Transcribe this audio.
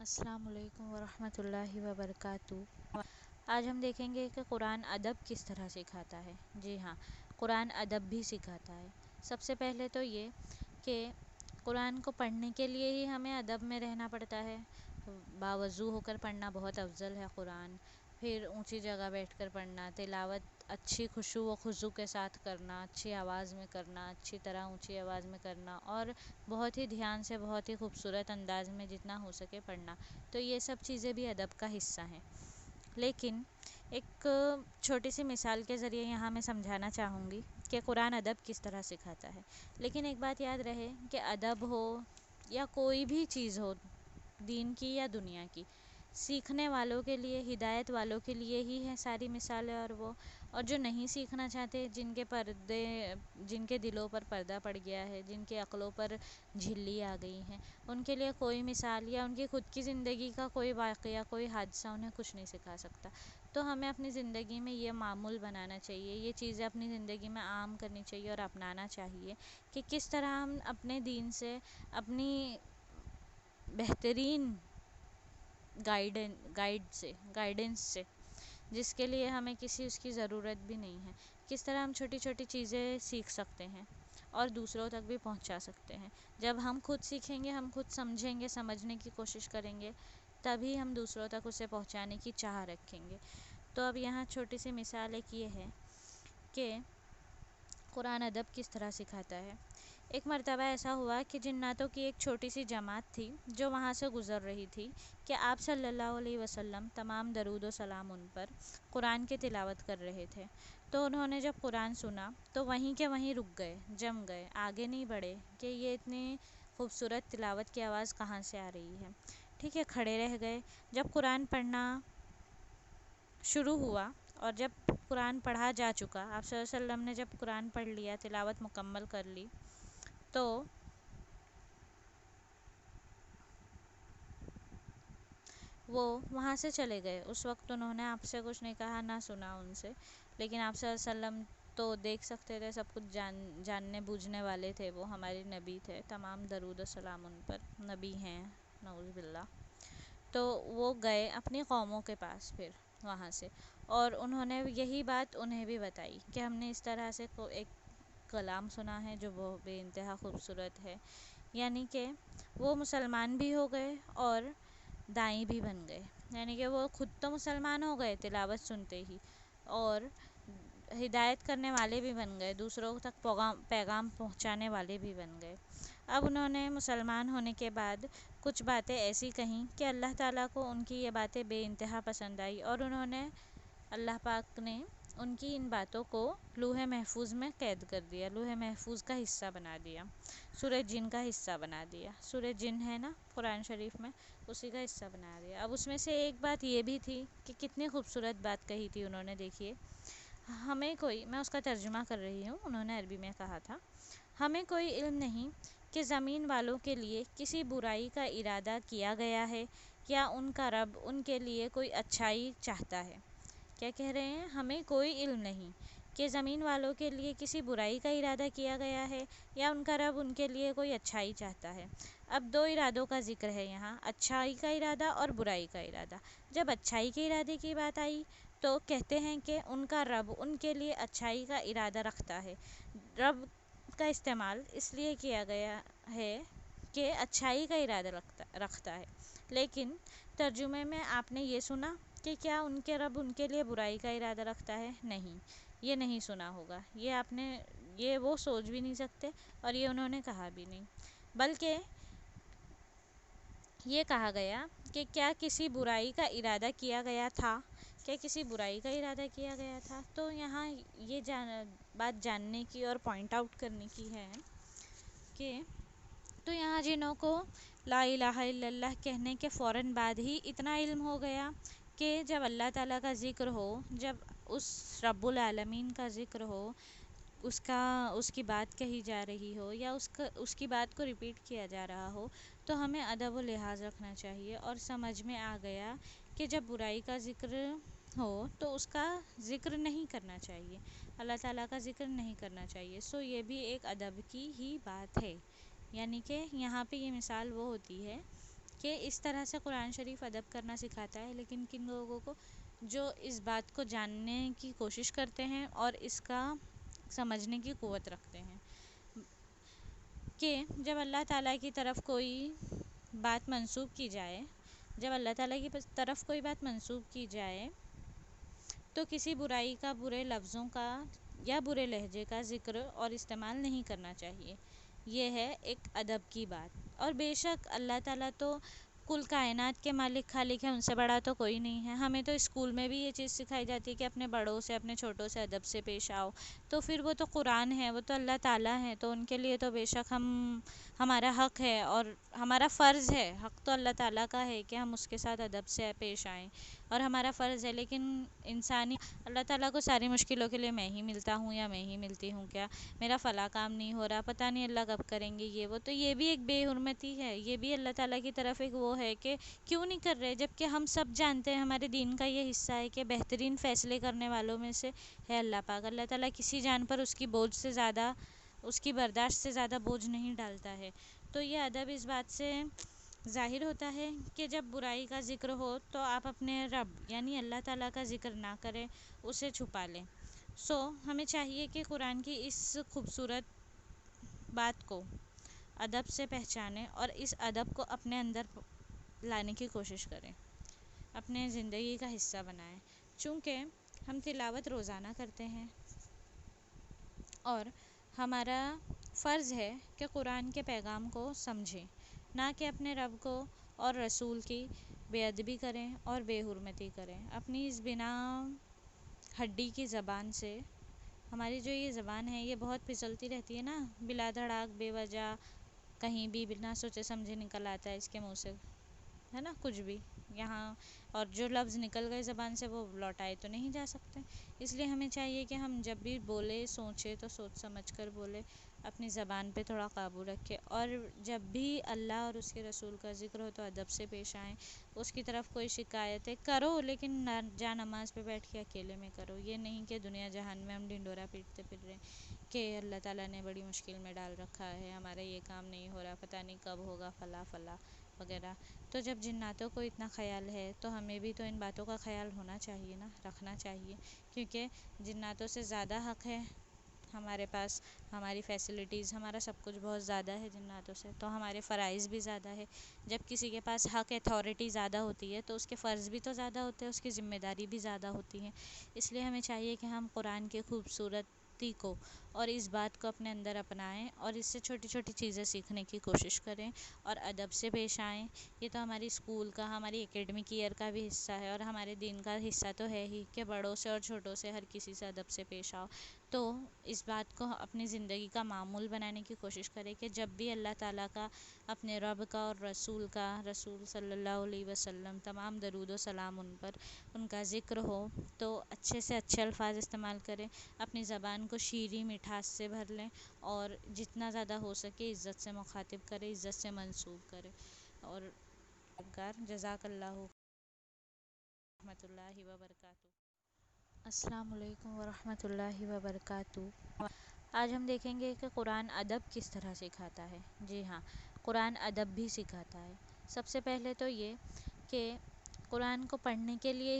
السلام علیکم ورحمۃ اللہ وبرکاتہ۔ آج ہم دیکھیں گے کہ قرآن ادب کس طرح سکھاتا ہے۔ جی ہاں، قرآن ادب بھی سکھاتا ہے۔ سب سے پہلے تو یہ کہ قرآن کو پڑھنے کے لیے ہی ہمیں ادب میں رہنا پڑتا ہے۔ باوضو ہو کر پڑھنا بہت افضل ہے قرآن، پھر اونچی جگہ بیٹھ کر پڑھنا، تلاوت اچھی خشوع و خضوع کے ساتھ کرنا، اچھی آواز میں کرنا، اچھی طرح اونچی آواز میں کرنا اور بہت ہی دھیان سے، بہت ہی خوبصورت انداز میں جتنا ہو سکے پڑھنا، تو یہ سب چیزیں بھی ادب کا حصہ ہیں۔ لیکن ایک چھوٹی سی مثال کے ذریعے یہاں میں سمجھانا چاہوں گی کہ قرآن ادب کس طرح سکھاتا ہے۔ لیکن ایک بات یاد رہے کہ ادب ہو یا کوئی بھی چیز ہو، دین کی یا دنیا کی، سیکھنے والوں کے لیے، ہدایت والوں کے لیے ہی ہے ساری مثالیں، اور جو نہیں سیکھنا چاہتے، جن کے دلوں پر پردہ پڑ گیا ہے، جن کے عقلوں پر جھلی آ گئی ہیں، ان کے لیے کوئی مثال یا ان کی خود کی زندگی کا کوئی واقعہ، کوئی حادثہ انہیں کچھ نہیں سکھا سکتا۔ تو ہمیں اپنی زندگی میں یہ معمول بنانا چاہیے، یہ چیزیں اپنی زندگی میں عام کرنی چاہیے اور اپنانا چاہیے کہ کس طرح ہم اپنے دین سے، اپنی بہترین گائیڈنس سے، جس کے لیے ہمیں کسی اس کی ضرورت بھی نہیں ہے، کس طرح ہم چھوٹی چھوٹی چیزیں سیکھ سکتے ہیں اور دوسروں تک بھی پہنچا سکتے ہیں۔ جب ہم خود سیکھیں گے، ہم خود سمجھیں گے، سمجھنے کی کوشش کریں گے، تبھی ہم دوسروں تک اسے پہنچانے کی چاہ رکھیں گے۔ تو اب یہاں چھوٹی سی مثال ایک یہ ہے کہ قرآن ادب کس طرح سکھاتا ہے۔ ایک مرتبہ ایسا ہوا کہ جناتوں کی ایک چھوٹی سی جماعت تھی جو وہاں سے گزر رہی تھی کہ آپ صلی اللہ علیہ وسلم، تمام درود و سلام ان پر، قرآن کی تلاوت کر رہے تھے۔ تو انہوں نے جب قرآن سنا تو وہیں کے وہیں رک گئے، جم گئے، آگے نہیں بڑھے کہ یہ اتنی خوبصورت تلاوت کی آواز کہاں سے آ رہی ہے۔ ٹھیک ہے، کھڑے رہ گئے۔ جب قرآن پڑھنا شروع ہوا اور جب قرآن پڑھا جا چکا، آپ صلی اللہ علیہ وسلم نے جب قرآن پڑھ لیا، تلاوت مکمل کر لی، تو وہ وہاں سے چلے گئے۔ اس وقت انہوں نے آپ سے کچھ نہیں کہا، نہ سنا ان سے، لیکن آپ صلی اللہ علیہ وسلم تو دیکھ سکتے تھے، سب کچھ جاننے بوجھنے والے تھے، وہ ہمارے نبی تھے، تمام درود و سلام ان پر، نبی ہیں، نعوذ باللہ۔ تو وہ گئے اپنی قوموں کے پاس پھر وہاں سے، اور انہوں نے یہی بات انہیں بھی بتائی کہ ہم نے اس طرح سے ایک کلام سنا ہے جو وہ بے انتہا خوبصورت ہے۔ یعنی کہ وہ مسلمان بھی ہو گئے اور داعی بھی بن گئے، یعنی کہ وہ خود تو مسلمان ہو گئے تلاوت سنتے ہی، اور ہدایت کرنے والے بھی بن گئے، دوسروں تک پیغام پہنچانے والے بھی بن گئے۔ اب انہوں نے مسلمان ہونے کے بعد کچھ باتیں ایسی کہیں کہ اللہ تعالیٰ کو ان کی یہ باتیں بے انتہا پسند آئی، اور انہوں نے، اللہ پاک نے ان کی ان باتوں کو لوح محفوظ میں قید کر دیا، لوح محفوظ کا حصہ بنا دیا، سورہ جن کا حصہ بنا دیا۔ سورہ جن ہے نا قرآن شریف میں، اسی کا حصہ بنا دیا۔ اب اس میں سے ایک بات یہ بھی تھی کہ کتنی خوبصورت بات کہی تھی انہوں نے، دیکھیے، میں اس کا ترجمہ کر رہی ہوں، انہوں نے عربی میں کہا تھا، ہمیں کوئی علم نہیں کہ زمین والوں کے لیے کسی برائی کا ارادہ کیا گیا ہے یا ان کا رب ان کے لیے کوئی اچھائی چاہتا ہے۔ کیا کہہ رہے ہیں؟ ہمیں کوئی علم نہیں کہ زمین والوں کے لیے کسی برائی کا ارادہ کیا گیا ہے یا ان کا رب ان کے لیے کوئی اچھائی چاہتا ہے۔ اب دو ارادوں کا ذکر ہے یہاں، اچھائی کا ارادہ اور برائی کا ارادہ۔ جب اچھائی کے ارادے کی بات آئی تو کہتے ہیں کہ ان کا رب ان کے لیے اچھائی کا ارادہ رکھتا ہے۔ رب کا استعمال اس لیے کیا گیا ہے کہ اچھائی کا ارادہ رکھتا ہے، لیکن ترجمے میں آپ نے یہ سنا کہ کیا ان کے رب ان کے لیے برائی کا ارادہ رکھتا ہے؟ نہیں، یہ نہیں سنا ہوگا، یہ وہ سوچ بھی نہیں سکتے، اور یہ انہوں نے کہا بھی نہیں، بلکہ یہ کہا گیا کہ کیا کسی برائی کا ارادہ کیا گیا تھا، کیا کسی برائی کا ارادہ کیا گیا تھا۔ تو یہاں یہ بات جاننے کی اور پوائنٹ آؤٹ کرنے کی ہے کہ تو یہاں جنہوں کو لا الہ الا اللہ کہنے کے فوراً بعد ہی اتنا علم ہو گیا کہ جب اللہ تعالیٰ کا ذکر ہو، جب اس رب العالمین کا ذکر ہو، اس کی بات کہی جا رہی ہو یا اس کی بات کو ریپیٹ کیا جا رہا ہو، تو ہمیں ادب و لحاظ رکھنا چاہیے، اور سمجھ میں آ گیا کہ جب برائی کا ذکر ہو تو اس کا ذکر نہیں کرنا چاہیے، اللہ تعالیٰ کا ذکر نہیں کرنا چاہیے۔ یہ بھی ایک ادب کی ہی بات ہے، یعنی کہ یہاں پہ یہ مثال وہ ہوتی ہے کہ اس طرح سے قرآن شریف ادب کرنا سکھاتا ہے، لیکن کن لوگوں کو جو اس بات کو جاننے کی کوشش کرتے ہیں اور اس کا سمجھنے کی قوت رکھتے ہیں کہ جب اللہ تعالیٰ کی طرف کوئی بات منسوب کی جائے، جب اللہ تعالیٰ کی طرف کوئی بات منسوب کی جائے تو کسی برائی کا، برے لفظوں کا یا برے لہجے کا ذکر اور استعمال نہیں کرنا چاہیے۔ یہ ہے ایک ادب کی بات۔ اور بے شک اللہ تعالیٰ تو کل کائنات کے مالک خالق ہیں، ان سے بڑا تو کوئی نہیں ہے۔ ہمیں تو اسکول میں بھی یہ چیز سکھائی جاتی ہے کہ اپنے بڑوں سے، اپنے چھوٹوں سے ادب سے پیش آؤ، تو پھر وہ تو قرآن ہے، وہ تو اللہ تعالیٰ ہے، تو ان کے لیے تو بے شک ہمارا حق ہے اور ہمارا فرض ہے۔ حق تو اللہ تعالیٰ کا ہے کہ ہم اس کے ساتھ ادب سے پیش آئیں، اور ہمارا فرض ہے۔ لیکن انسانی اللہ تعالیٰ کو ساری مشکلوں کے لیے میں ہی ملتا ہوں یا میں ہی ملتی ہوں کیا، میرا فلاں کام نہیں ہو رہا، پتہ نہیں اللہ کب کریں گے، یہ وہ، تو یہ بھی ایک بے حرمتی ہے۔ یہ بھی اللہ تعالیٰ کی طرف ایک وہ ہے کہ کیوں نہیں کر رہے، جب کہ ہم سب جانتے ہیں، ہمارے دین کا یہ حصہ ہے کہ بہترین فیصلے کرنے والوں میں سے ہے اللہ پاک۔ اللہ تعالیٰ کسی جان پر اس کی بوجھ سے زیادہ، اس کی برداشت سے زیادہ بوجھ نہیں ڈالتا ہے۔ تو یہ ادب اس بات سے ظاہر ہوتا ہے کہ جب برائی کا ذکر ہو تو آپ اپنے رب یعنی اللہ تعالیٰ کا ذکر نہ کریں، اسے چھپا لیں۔ ہمیں چاہیے کہ قرآن کی اس خوبصورت بات کو ادب سے پہچانیں اور اس ادب کو اپنے اندر لانے کی کوشش کریں، اپنے زندگی کا حصہ بنائیں۔ چونکہ ہم تلاوت روزانہ کرتے ہیں اور ہمارا فرض ہے کہ قرآن کے پیغام کو سمجھیں، نہ کہ اپنے رب کو اور رسول کی بے ادبی کریں اور بے حرمتی کریں۔ اپنی اس بنا ہڈی کی زبان سے، ہماری جو یہ زبان ہے یہ بہت پھسلتی رہتی ہے نا، بلا دھڑاک بے وجہ کہیں بھی بنا سوچے سمجھے نکل آتا ہے اس کے منہ سے، ہے نا، کچھ بھی یہاں، اور جو لفظ نکل گئے زبان سے وہ لوٹائے تو نہیں جا سکتے۔ اس لیے ہمیں چاہیے کہ ہم جب بھی بولے، سوچے تو سوچ سمجھ کر بولے، اپنی زبان پہ تھوڑا قابو رکھے، اور جب بھی اللہ اور اس کے رسول کا ذکر ہو تو ادب سے پیش آئیں۔ اس کی طرف کوئی شکایتیں کرو لیکن جا نماز پہ بیٹھ کے اکیلے میں کرو، یہ نہیں کہ دنیا جہان میں ہم ڈنڈورا پیٹتے پھر رہے ہیں کہ اللہ تعالیٰ نے بڑی مشکل میں ڈال رکھا ہے، ہمارا یہ کام نہیں ہو رہا، پتہ نہیں کب ہوگا، فلاں فلاں وغیرہ۔ تو جب جناتوں کو اتنا خیال ہے تو ہمیں بھی تو ان باتوں کا خیال ہونا چاہیے نا، رکھنا چاہیے، کیونکہ جناتوں سے زیادہ حق ہے ہمارے پاس، ہماری فیسلٹیز، ہمارا سب کچھ بہت زیادہ ہے جناتوں سے، تو ہمارے فرائض بھی زیادہ ہے۔ جب کسی کے پاس حق، اتھارٹی زیادہ ہوتی ہے تو اس کے فرض بھی تو زیادہ ہوتے ہیں، اس کی ذمہ داری بھی زیادہ ہوتی ہے۔ اس لیے ہمیں چاہیے کہ ہم قرآن کی خوبصورتی کو اور اس بات کو اپنے اندر اپنائیں اور اس سے چھوٹی چھوٹی چیزیں سیکھنے کی کوشش کریں اور ادب سے پیش آئیں۔ یہ تو ہماری اسکول کا، ہماری اکیڈمک ایئر کا بھی حصہ ہے، اور ہمارے دین کا حصہ تو ہے ہی کہ بڑوں سے اور چھوٹوں سے ہر کسی سے ادب سے پیش آؤ۔ تو اس بات کو اپنی زندگی کا معمول بنانے کی کوشش کریں کہ جب بھی اللہ تعالیٰ کا، اپنے رب کا اور رسول کا، رسول صلی اللہ علیہ وسلم، تمام درود و سلام ان پر، ان کا ذکر ہو تو اچھے سے اچھے الفاظ استعمال کریں، اپنی زبان کو شیریں مٹھاس سے بھر لیں، اور جتنا زیادہ ہو سکے عزت سے مخاطب کریں، عزت سے منسوب کریں۔ اور جزاک اللہ ورحمۃ اللہ وبرکاتہ۔ السلام علیکم ورحمۃ اللہ وبرکاتہ۔ آج ہم دیکھیں گے کہ قرآن ادب کس طرح سکھاتا ہے۔ جی ہاں، قرآن ادب بھی سکھاتا ہے۔ سب سے پہلے تو یہ کہ قرآن کو پڑھنے کے لیے ہی